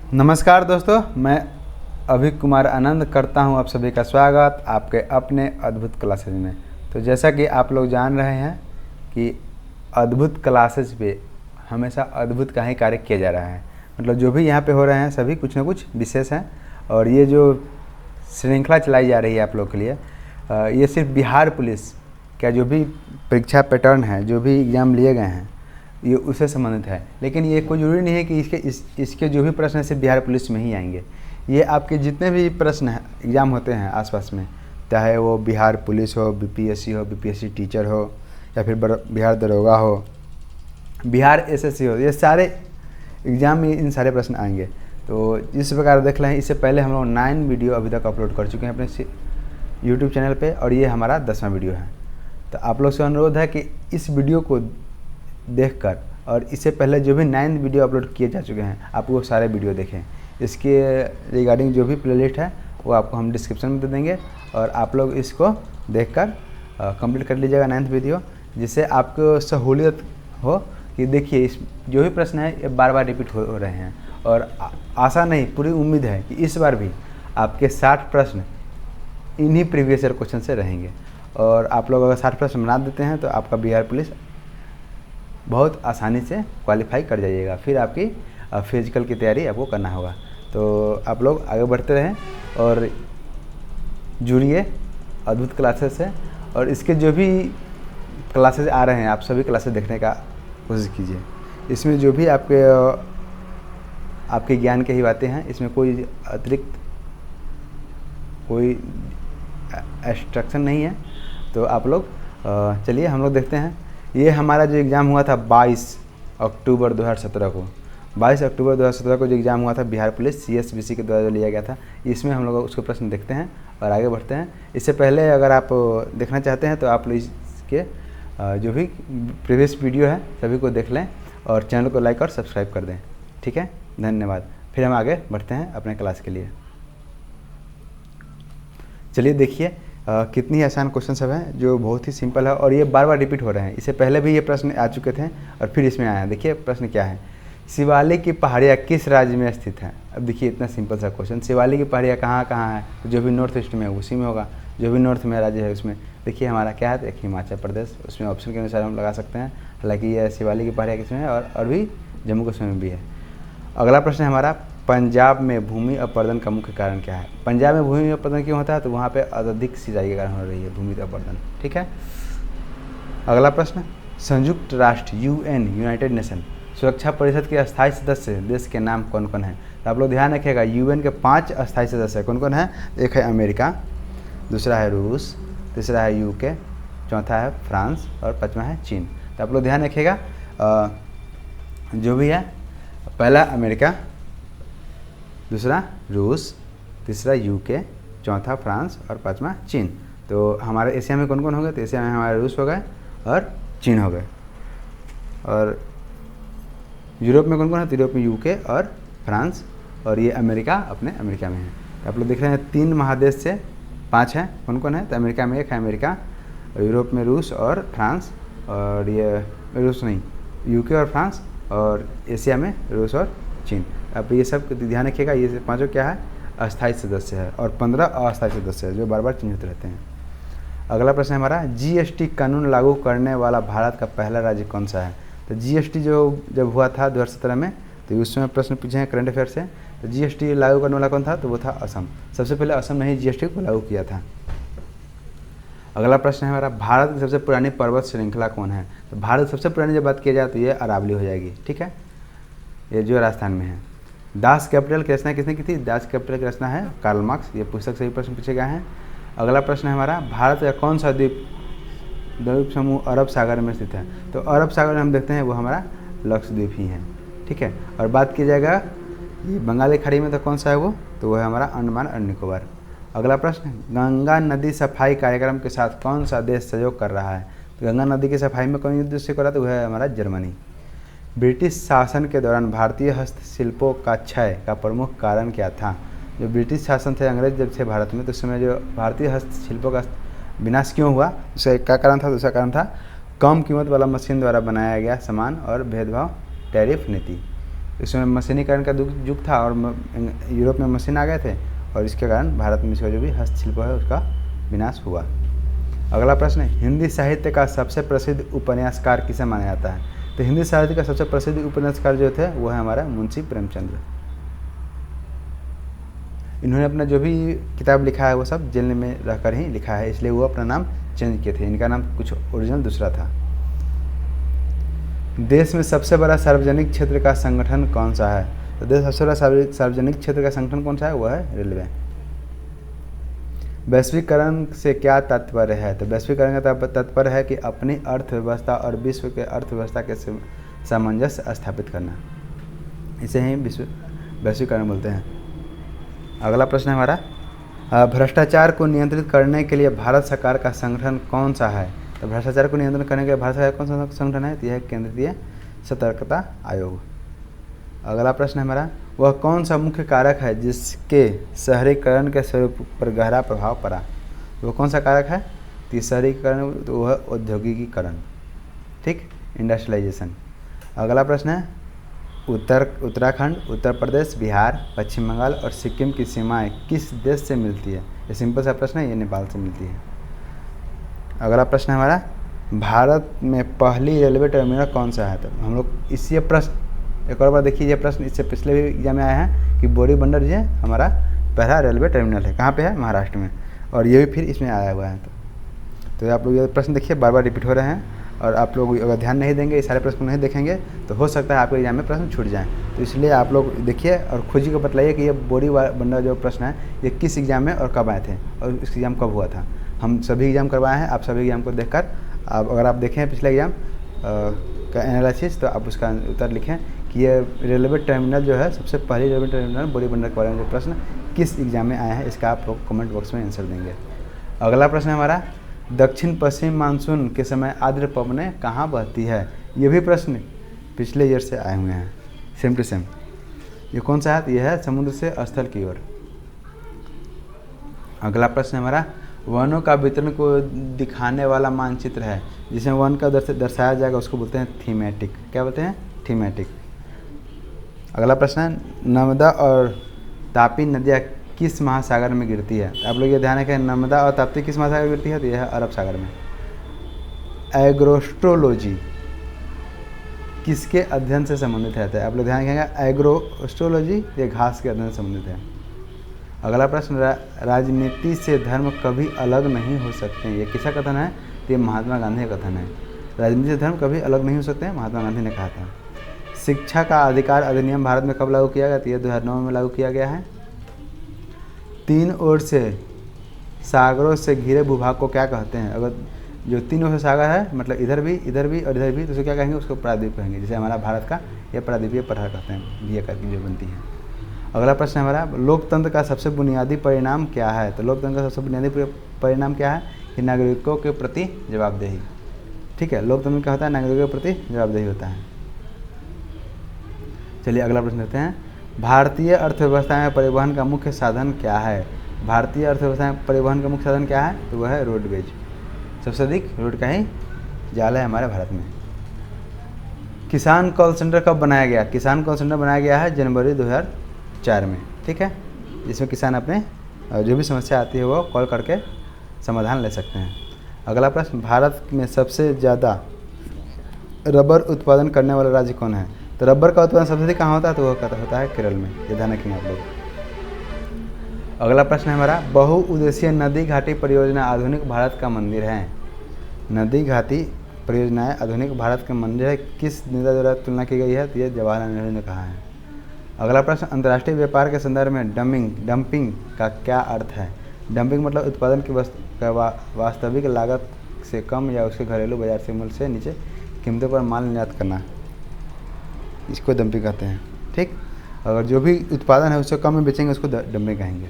नमस्कार दोस्तों, मैं अभी कुमार आनंद करता हूं आप सभी का स्वागत आपके अपने अद्भुत क्लासेज में। तो जैसा कि आप लोग जान रहे हैं कि अद्भुत क्लासेज पे हमेशा अद्भुत का ही कार्य किया जा रहा है। मतलब जो भी यहाँ पे हो रहे हैं सभी कुछ ना कुछ विशेष हैं। और ये जो श्रृंखला चलाई जा रही है आप लोग के लिए, ये सिर्फ बिहार पुलिस का जो भी परीक्षा पैटर्न है, जो भी एग्ज़ाम लिए गए हैं, ये उससे संबंधित है। लेकिन ये कोई ज़रूरी नहीं है कि इसके जो भी प्रश्न है सिर्फ बिहार पुलिस में ही आएंगे। ये आपके जितने भी प्रश्न हैं एग्ज़ाम होते हैं आसपास में, चाहे वो बिहार पुलिस हो, बीपीएससी हो, बीपीएससी टीचर हो, या फिर बिहार दरोगा हो, बिहार एसएससी हो, ये सारे एग्ज़ाम में इन सारे प्रश्न आएंगे। तो इस प्रकार देख रहे हैं, इससे पहले हम लोग 9 वीडियो अभी तक अपलोड कर चुके हैं अपने यूट्यूब चैनल पर, और ये हमारा 10वां वीडियो है। तो आप लोग से अनुरोध है कि इस वीडियो को देखकर और इससे पहले जो भी 9 वीडियो अपलोड किए जा चुके हैं आप वो सारे वीडियो देखें। इसके रिगार्डिंग जो भी प्लेलिस्ट है वो आपको हम डिस्क्रिप्शन में दे देंगे, और आप लोग इसको देखकर कंप्लीट कर लीजिएगा 9th वीडियो, जिससे आपको सहूलियत हो कि देखिए इस जो भी प्रश्न है ये बार बार रिपीट हो रहे हैं। और आशा नहीं, पूरी उम्मीद है कि इस बार भी आपके 60 प्रश्न इन्हीं प्रीवियस ईयर क्वेश्चन से रहेंगे। और आप लोग अगर 60 प्रश्न बना देते हैं तो आपका बिहार पुलिस बहुत आसानी से क्वालिफाई कर जाइएगा। फिर आपकी फिजिकल की तैयारी आपको करना होगा। तो आप लोग आगे बढ़ते रहें और जुड़िए अद्भुत क्लासेस से, और इसके जो भी क्लासेस आ रहे हैं आप सभी क्लासेस देखने का कोशिश कीजिए। इसमें जो भी आपके ज्ञान की ही बातें हैं, इसमें कोई अतिरिक्त कोई एक्सट्रैक्शन नहीं है। तो आप लोग चलिए हम लोग देखते हैं। ये हमारा जो एग्ज़ाम हुआ था 22 अक्टूबर 2017 को, 22 अक्टूबर 2017 को जो एग्ज़ाम हुआ था बिहार पुलिस CSBC के द्वारा जो लिया गया था, इसमें हम लोग उसके प्रश्न देखते हैं और आगे बढ़ते हैं। इससे पहले अगर आप देखना चाहते हैं तो आप लोग इसके जो भी प्रीवियस वीडियो है सभी को देख लें और चैनल को लाइक और सब्सक्राइब कर दें। ठीक है, धन्यवाद। फिर हम आगे बढ़ते हैं अपने क्लास के लिए। चलिए देखिए कितनी आसान क्वेश्चन सब हैं जो बहुत ही सिंपल है, और ये बार बार रिपीट हो रहे हैं। इससे पहले भी ये प्रश्न आ चुके थे और फिर इसमें आया है। देखिए प्रश्न क्या है, शिवालिक की पहाड़ियाँ किस राज्य में स्थित हैं। अब देखिए इतना सिंपल सा क्वेश्चन, शिवालिक की पहाड़ियाँ कहाँ कहाँ है, तो जो भी नॉर्थ ईस्ट में है उसी में होगा, जो भी नॉर्थ में राज्य है उसमें। देखिए हमारा क्या है, एक हिमाचल प्रदेश, उसमें ऑप्शन के अनुसार हम लगा सकते हैं। हालाँकि ये शिवालिक की पहाड़ियाँ किसमें है, और भी जम्मू कश्मीर में भी है। अगला प्रश्न है हमारा, पंजाब में भूमि अपरदन का मुख्य कारण क्या है। पंजाब में भूमि अपरदन क्यों होता है, तो वहाँ पे अत्यधिक सिंचाई के कारण हो रही है भूमि अपरदन। ठीक है। अगला प्रश्न, संयुक्त राष्ट्र UN यूनाइटेड नेशन सुरक्षा परिषद के अस्थायी सदस्य देश के नाम कौन कौन हैं। तो आप लोग ध्यान रखिएगा, UN के 5 अस्थायी सदस्य कौन कौन हैं। एक है अमेरिका, दूसरा है रूस, तीसरा है UK, चौथा है फ्रांस और 5वां है चीन। तो आप लोग ध्यान रखिएगा, जो भी है, पहला अमेरिका, दूसरा रूस, तीसरा UK, चौथा फ्रांस और 5वां चीन। तो हमारे एशिया में कौन कौन हो गए, तो एशिया में हमारे रूस हो गए और चीन हो गए। और यूरोप में कौन कौन है, तो यूरोप में UK और फ्रांस, और ये अमेरिका अपने अमेरिका में है। तो आप लोग देख रहे हैं 3 महादेश से 5 हैं, कौन कौन है, तो अमेरिका में 1 है अमेरिका, यूरोप में रूस और फ्रांस, और ये रूस नहीं UK और फ्रांस, और एशिया में रूस और चीन। अब ये सब ध्यान रखिएगा, ये 5 क्या है, अस्थायी सदस्य है, और 15 अस्थायी सदस्य है जो बार बार चेंज होते रहते हैं। अगला प्रश्न है हमारा, GST कानून लागू करने वाला भारत का पहला राज्य कौन सा है। तो GST जो जब हुआ था 2017 में, तो उसमें प्रश्न पूछे हैं करंट अफेयर से। तो GST लागू करने वाला कौन था, तो वो था असम। सबसे पहले असम ने ही GST को लागू किया था। अगला प्रश्न है हमारा, भारत की सबसे पुरानी पर्वत श्रृंखला कौन है। तो भारत सबसे पुरानी जब बात की जाए तो ये अरावली हो जाएगी। ठीक है, ये जो राजस्थान में है। दास कैपिटल की रचना किसने की थी, दास कैपिटल की रचना है कार्ल मार्क्स। ये पुस्तक से भी प्रश्न पूछे गए हैं। अगला प्रश्न है हमारा, भारत का कौन सा द्वीप समूह अरब सागर में स्थित है। तो अरब सागर में हम देखते हैं वो हमारा लक्षद्वीप ही है। ठीक है, और बात की जाएगा ये बंगाली खाड़ी में तो कौन सा है वो, तो वो है हमारा अंडमान और निकोबार। अगला प्रश्न, गंगा नदी सफाई कार्यक्रम के साथ कौन सा देश सहयोग कर रहा है। तो गंगा नदी की सफाई में कौन देश कर रहा है, तो वह है हमारा जर्मनी। ब्रिटिश शासन के दौरान भारतीय हस्तशिल्पों का क्षय का प्रमुख कारण क्या था। जो ब्रिटिश शासन थे, अंग्रेज जब थे भारत में, तो उस समय जो भारतीय हस्तशिल्पों का विनाश क्यों हुआ, उसका क्या कारण था, दूसरा कारण था कम कीमत वाला मशीन द्वारा बनाया गया सामान और भेदभाव टैरिफ नीति। इसमें मशीनीकरण का युग था और यूरोप में मशीन आ गए थे और इसके कारण भारत में इसका जो भी हस्तशिल्प है उसका विनाश हुआ। अगला प्रश्न है, हिंदी साहित्य का सबसे प्रसिद्ध उपन्यासकार किसे माना जाता है? तो हिंदी साहित्य का सबसे प्रसिद्ध उपन्यासकार जो थे वो है हमारा मुंशी प्रेमचंद्र। इन्होंने अपना जो भी किताब लिखा है वो सब जेल में रहकर ही लिखा है, इसलिए वो अपना नाम चेंज किए थे। इनका नाम कुछ ओरिजिनल दूसरा था। देश में सबसे बड़ा सार्वजनिक क्षेत्र का संगठन कौन सा है? तो देश सबसे बड़ा सार्वजनिक क्षेत्र का संगठन कौन सा है? वो है रेलवे। वैश्वीकरण से क्या तात्पर्य है? तो वैश्वीकरण का तात्पर्य है कि अपनी अर्थव्यवस्था और विश्व के अर्थव्यवस्था के सामंजस्य स्थापित करना, इसे ही वैश्वीकरण बोलते हैं। अगला प्रश्न है हमारा, भ्रष्टाचार को नियंत्रित करने के लिए भारत सरकार का संगठन कौन सा है? तो भ्रष्टाचार को नियंत्रण करने के लिए भारत सरकार कौन सा संगठन है? तो यह केंद्रीय सतर्कता आयोग। अगला प्रश्न है हमारा, वह कौन सा मुख्य कारक है जिसके शहरीकरण के स्वरूप पर गहरा प्रभाव पड़ा? वह कौन सा कारक है? तो शहरीकरण, तो वह औद्योगिकीकरण, ठीक, इंडस्ट्रियलाइजेशन। अगला प्रश्न है, उत्तराखंड, उत्तर प्रदेश, बिहार, पश्चिम बंगाल और सिक्किम की सीमाएं किस देश से मिलती है? ये सिंपल सा प्रश्न है, ये नेपाल से मिलती है। अगला प्रश्न है हमारा, भारत में पहली रेलवे टर्मिनल कौन सा है? तो हम लोग इसी प्रश्न एक और बार देखिए, ये प्रश्न इससे पिछले भी एग्जाम में आया है कि बोरीबंदर जो हमारा पहला रेलवे टर्मिनल है, कहाँ पे है? महाराष्ट्र में, और ये भी फिर इसमें आया हुआ है। तो आप लोग ये प्रश्न देखिए, बार बार रिपीट हो रहे हैं और आप लोग अगर ध्यान नहीं देंगे, इस सारे प्रश्न को नहीं देखेंगे तो हो सकता है आपके एग्जाम में प्रश्न छूट जाएँ। तो इसलिए आप लोग देखिए और खुद ही को बतलाइए कि ये बोरीबंदर जो प्रश्न है ये किस एग्जाम में और कब आए थे और इसका एग्जाम कब हुआ था। हम सभी एग्जाम करवाए हैं, आप सभी एग्जाम को देखकर आप अगर आप देखें पिछले एग्जाम का एनालिसिस तो आप उसका उत्तर लिखें कि ये रेलवे टर्मिनल जो है सबसे पहली रेलवे टर्मिनल बोरीबंदर के बारे में जो प्रश्न किस एग्जाम में आया है, इसका आप लोग कमेंट बॉक्स में आंसर देंगे। अगला प्रश्न है हमारा, दक्षिण पश्चिम मानसून के समय आर्द्र पवनें कहाँ बहती है? ये भी प्रश्न पिछले ईयर से आए हुए हैं, सेम टू सेम। ये कौन सा है? तो यह है समुद्र से स्थल की ओर। अगला प्रश्न है हमारा, वनों का वितरण को दिखाने वाला मानचित्र है जिसमें वन का दर्शाया जाएगा उसको बोलते हैं थीमेटिक। क्या बोलते हैं? थीमेटिक। अगला प्रश्न है, नर्मदा और तापी नदियाँ किस महासागर में गिरती है? आप लोग ये ध्यान रखें, नर्मदा और ताप्ती किस महासागर में गिरती है? तो यह है अरब सागर में। एग्रोस्ट्रोलॉजी किसके अध्ययन से संबंधित है? तो आप लोग ध्यान रखेंगे, एग्रोस्ट्रोलॉजी ये घास के अध्ययन से संबंधित है। अगला प्रश्न, राजनीति से धर्म कभी अलग नहीं हो सकते, ये किसका कथन है? तो ये महात्मा गांधी का कथन है। राजनीति से धर्म कभी अलग नहीं हो सकते हैं, महात्मा गांधी ने कहा था। शिक्षा का अधिकार अधिनियम भारत में कब लागू किया गया? तो ये 2009 में लागू किया गया है। तीन ओर से सागरों से घिरे भूभाग को क्या कहते हैं? अगर जो तीन ओर से सागर है मतलब इधर भी और इधर भी, तो उसे क्या कहेंगे? उसको प्रायद्वीप कहेंगे। जैसे हमारा भारत का ये प्रायद्वीपीय पठार कहते हैं, ये करके जो बनती है। अगला प्रश्न हमारा, लोकतंत्र का सबसे बुनियादी परिणाम क्या है? तो लोकतंत्र का सबसे बुनियादी परिणाम क्या है? कि नागरिकों के प्रति जवाबदेही। ठीक है, लोकतंत्र क्या होता है? नागरिकों के प्रति जवाबदेही होता है। चलिए अगला प्रश्न देखते हैं, भारतीय अर्थव्यवस्था में परिवहन का मुख्य साधन क्या है? भारतीय अर्थव्यवस्था में परिवहन का मुख्य साधन क्या है? तो वह है रोडवेज। सबसे अधिक रोड का ही जाल है हमारे भारत में। किसान कॉल सेंटर कब बनाया गया? किसान कॉल सेंटर बनाया गया है जनवरी 2004 में। ठीक है, जिसमें किसान अपने जो भी समस्या आती है वो कॉल करके समाधान ले सकते हैं। अगला प्रश्न, भारत में सबसे ज़्यादा रबर उत्पादन करने वाला राज्य कौन है? तो रबर का उत्पादन सबसे अधिक कहाँ होता है? तो वह होता है केरल में। ये ध्यान रखेंगे आप लोग। अगला प्रश्न है हमारा, बहुउद्देशीय नदी घाटी परियोजना आधुनिक भारत का मंदिर है। नदी घाटी परियोजनाएं आधुनिक भारत के मंदिर है, किस नेता द्वारा तुलना की गई है? तो ये जवाहरलाल नेहरू ने कहा है। अगला प्रश्न, अंतर्राष्ट्रीय व्यापार के संदर्भ में डंपिंग का क्या अर्थ है? डंपिंग मतलब उत्पादन की वास्तविक लागत से कम या उसके घरेलू बाजार से मूल्य से नीचे कीमतों पर माल निर्यात करना, इसको डंपिंग कहते हैं। ठीक, अगर जो भी उत्पादन है उससे कम में बेचेंगे उसको डंपिंग कहेंगे।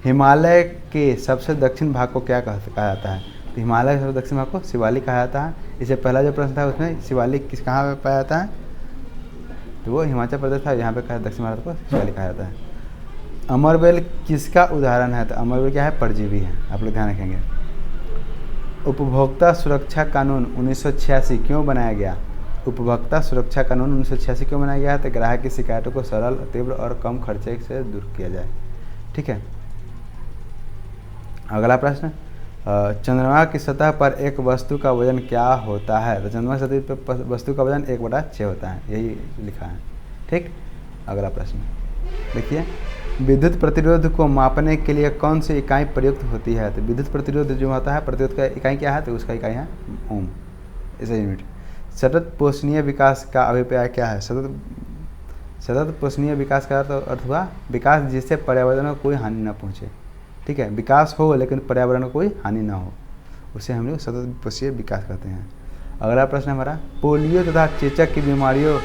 हिमालय के सबसे दक्षिण भाग को क्या कहा जाता है? तो हिमालय के सबसे दक्षिण भाग को शिवालिक कहा जाता है। इससे पहला जो प्रश्न था उसमें शिवालिक कहाँ पाया जाता है? तो वो हिमाचल प्रदेश था, यहाँ पे कहा दक्षिण भारत को शिवालिक कहा जाता है। अमरबेल किसका उदाहरण है? तो अमरबेल क्या है? परजीवी है, आप लोग ध्यान रखेंगे। उपभोक्ता सुरक्षा कानून 1986 क्यों बनाया गया? उपभोक्ता सुरक्षा कानून 1986 क्यों बनाया गया है? तो ग्राहक की शिकायतों को सरल, तीव्र और कम खर्चे से दूर किया जाए। ठीक है, अगला प्रश्न, चंद्रमा की सतह पर एक वस्तु का वजन क्या होता है? तो चंद्रमा की सतह पर वस्तु का वजन 1/6 होता है, यही लिखा है। ठीक, अगला प्रश्न देखिए, विद्युत प्रतिरोध को मापने के लिए कौन सी इकाई प्रयुक्त होती है? तो विद्युत प्रतिरोध जो होता है, प्रतिरोध का इकाई क्या है? तो उसका इकाई है ओम, ऐसा यूनिट। सतत पोषणीय विकास का अभिप्राय क्या है? सतत पोषणीय विकास का अर्थ हुआ विकास जिससे पर्यावरण को कोई हानि न पहुँचे। ठीक है, विकास हो लेकिन पर्यावरण को कोई हानि ना हो, उसे हम लोग सतत पोषणीय विकास कहते हैं। अगला प्रश्न हमारा, पोलियो तथा चेचक की बीमारियों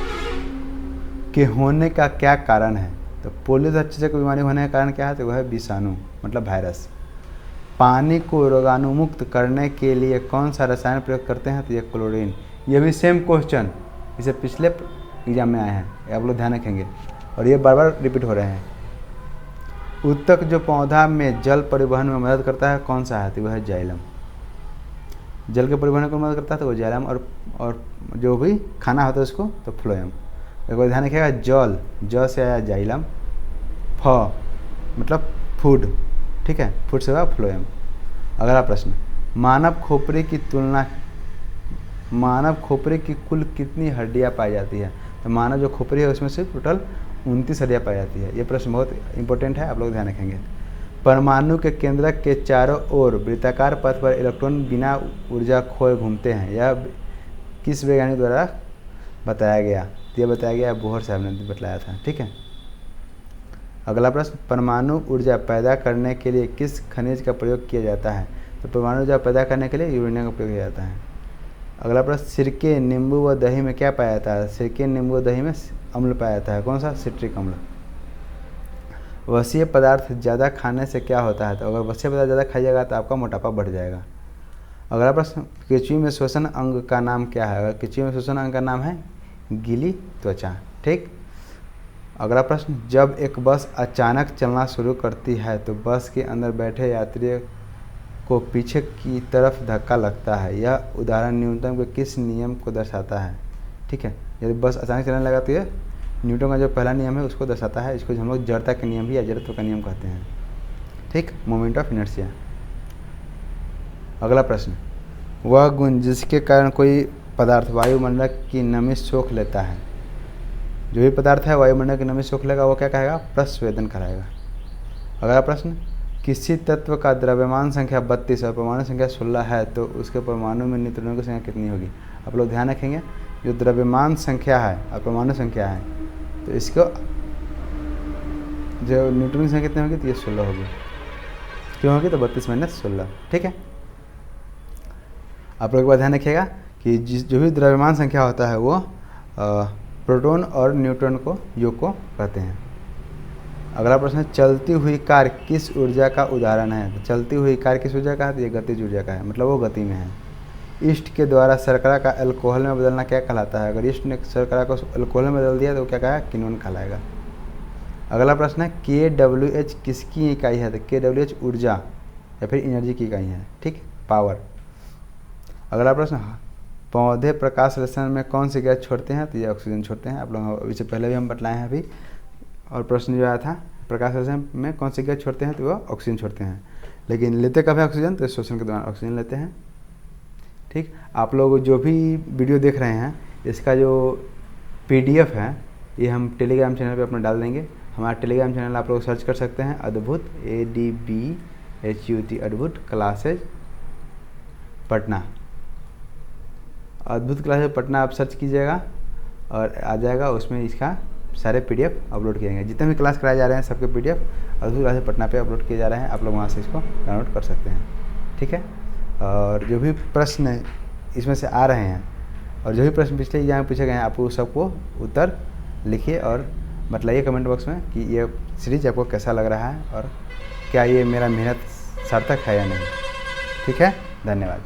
के होने का क्या कारण है? तो पोलियो तथा चेचक की बीमारी होने का कारण क्या है? तो वह है विषाणु, मतलब वायरस। पानी को रोगाणुमुक्त करने के लिए कौन सा रसायन प्रयोग करते हैं? तो ये क्लोरीन। ये भी सेम क्वेश्चन इसे पिछले एग्जाम में आए हैं, आप लोग ध्यान रखेंगे, और ये बार बार रिपीट हो रहे हैं। उत्तक जो पौधा में जल परिवहन में मदद करता है, कौन सा है? तो वह है जाइलम। जल के परिवहन को मदद करता है तो वो जाइलम, और जो भी खाना होता है उसको तो फ्लोएम। एक बार ध्यान रखिएगा, जल, ज से आया जाइलम, फ मतलब फूड। ठीक है, फूड से हुआ फ्लोएम। अगला प्रश्न, मानव खोपड़ी की कुल कितनी हड्डियाँ पाई जाती है? तो मानव जो खोपड़ी है उसमें से टोटल 29 हड्डियाँ पाई जाती है। ये प्रश्न बहुत इंपॉर्टेंट है, आप लोग ध्यान रखेंगे। परमाणु के केंद्रक के चारों ओर वृत्ताकार पथ पर इलेक्ट्रॉन बिना ऊर्जा खोए घूमते हैं, यह किस वैज्ञानिक द्वारा बताया गया? तो यह बताया गया बोहर साहब ने बतलाया था। ठीक है, अगला प्रश्न, परमाणु ऊर्जा पैदा करने के लिए किस खनिज का प्रयोग किया जाता है? तो परमाणु ऊर्जा पैदा करने के लिए यूरेनियम का प्रयोग किया जाता है। अगला प्रश्न, सिरके, नींबू व दही में क्या पाया जाता है? सिरके, नींबू व दही में अम्ल पाया जाता है, कौन सा? सिट्रिक अम्ल। वसीय पदार्थ ज़्यादा खाने से क्या होता है? तो अगर वसीय पदार्थ ज़्यादा खाइएगा तो आपका मोटापा बढ़ जाएगा। अगला प्रश्न, केंचुए में श्वसन अंग का नाम क्या है? अगर केंचुए में श्वसन अंग का नाम है गीली त्वचा। ठीक, अगला प्रश्न, जब एक बस अचानक चलना शुरू करती है तो बस के अंदर बैठे यात्रियों को पीछे की तरफ धक्का लगता है, यह उदाहरण न्यूटन के किस नियम को दर्शाता है? ठीक है, यदि बस अचानक चलने लगा तो ये न्यूटन का जो पहला नियम है उसको दर्शाता है। इसको हम लोग जड़ता का नियम भी या जड़त्व का नियम कहते हैं। ठीक, मोमेंट ऑफ इनर्शिया। अगला प्रश्न, वह गुण जिसके कारण कोई पदार्थ वायुमंडल की नमी सोख लेता है। जो भी पदार्थ है वायुमंडल की नमी सोख लेगा वो क्या कहेगा? प्रस्वेदन कराएगा। अगला प्रश्न, किसी तत्व का द्रव्यमान संख्या 32 और परमाणु संख्या 16 है तो उसके परमाणु में न्यूट्रॉनों की संख्या कितनी होगी? आप लोग ध्यान रखेंगे, जो द्रव्यमान संख्या है और परमाणु संख्या है तो इसको जो न्यूट्रॉन की संख्या कितनी होगी? तो ये 16 होगी। क्यों होगी? तो 32 - 16। ठीक है, आप लोग एक बार ध्यान रखिएगा कि जो भी द्रव्यमान संख्या होता है वो प्रोटॉन और न्यूट्रॉन को योग को कहते हैं। अगला प्रश्न, चलती हुई कार किस ऊर्जा का उदाहरण है? तो चलती हुई कार किस ऊर्जा का है? तो ये गतिज ऊर्जा का है, मतलब वो गति में है। ईस्ट के द्वारा शर्करा का अल्कोहल में बदलना क्या कहलाता है? अगर ईस्ट ने शर्करा को अल्कोहल में बदल दिया तो क्या कहा? किनोन कहलाएगा। अगला प्रश्न है, KWH किसकी इकाई है? तो KWH ऊर्जा या फिर एनर्जी की इकाई है। ठीक, पावर। अगला प्रश्न, पौधे प्रकाश संश्लेषण में कौन सी गैस छोड़ते हैं? तो ये ऑक्सीजन छोड़ते हैं। आप लोग इससे पहले भी हम बतलाए हैं अभी, और प्रश्न जो आया था प्रकाश संश्लेषण में कौन सी गैस छोड़ते हैं? तो वो ऑक्सीजन छोड़ते हैं। लेकिन लेते कब है ऑक्सीजन? तो श्वसन के दौरान ऑक्सीजन लेते हैं। ठीक, आप लोग जो भी वीडियो देख रहे हैं इसका जो PDF है ये हम टेलीग्राम चैनल पे अपना डाल देंगे। हमारा टेलीग्राम चैनल आप लोग सर्च कर सकते हैं, अद्भुत ADBHUT अद्भुत क्लासेज पटना। अद्भुत क्लासेज पटना आप सर्च कीजिएगा और आ जाएगा, उसमें इसका सारे PDF अपलोड किए जाएंगे। जितने भी क्लास कराए जा रहे हैं सबके PDF अद्भुत क्लासेज पटना पे अपलोड किए जा रहे हैं, आप लोग वहाँ से इसको डाउनलोड कर सकते हैं। ठीक है, और जो भी प्रश्न इसमें से आ रहे हैं और जो भी प्रश्न पिछले एग्जाम में पूछे गए हैं आप वो सबको उत्तर लिखिए और बताइए कमेंट बॉक्स में कि ये सीरीज आपको कैसा लग रहा है और क्या ये मेरा मेहनत सार्थक है या नहीं। ठीक है, धन्यवाद।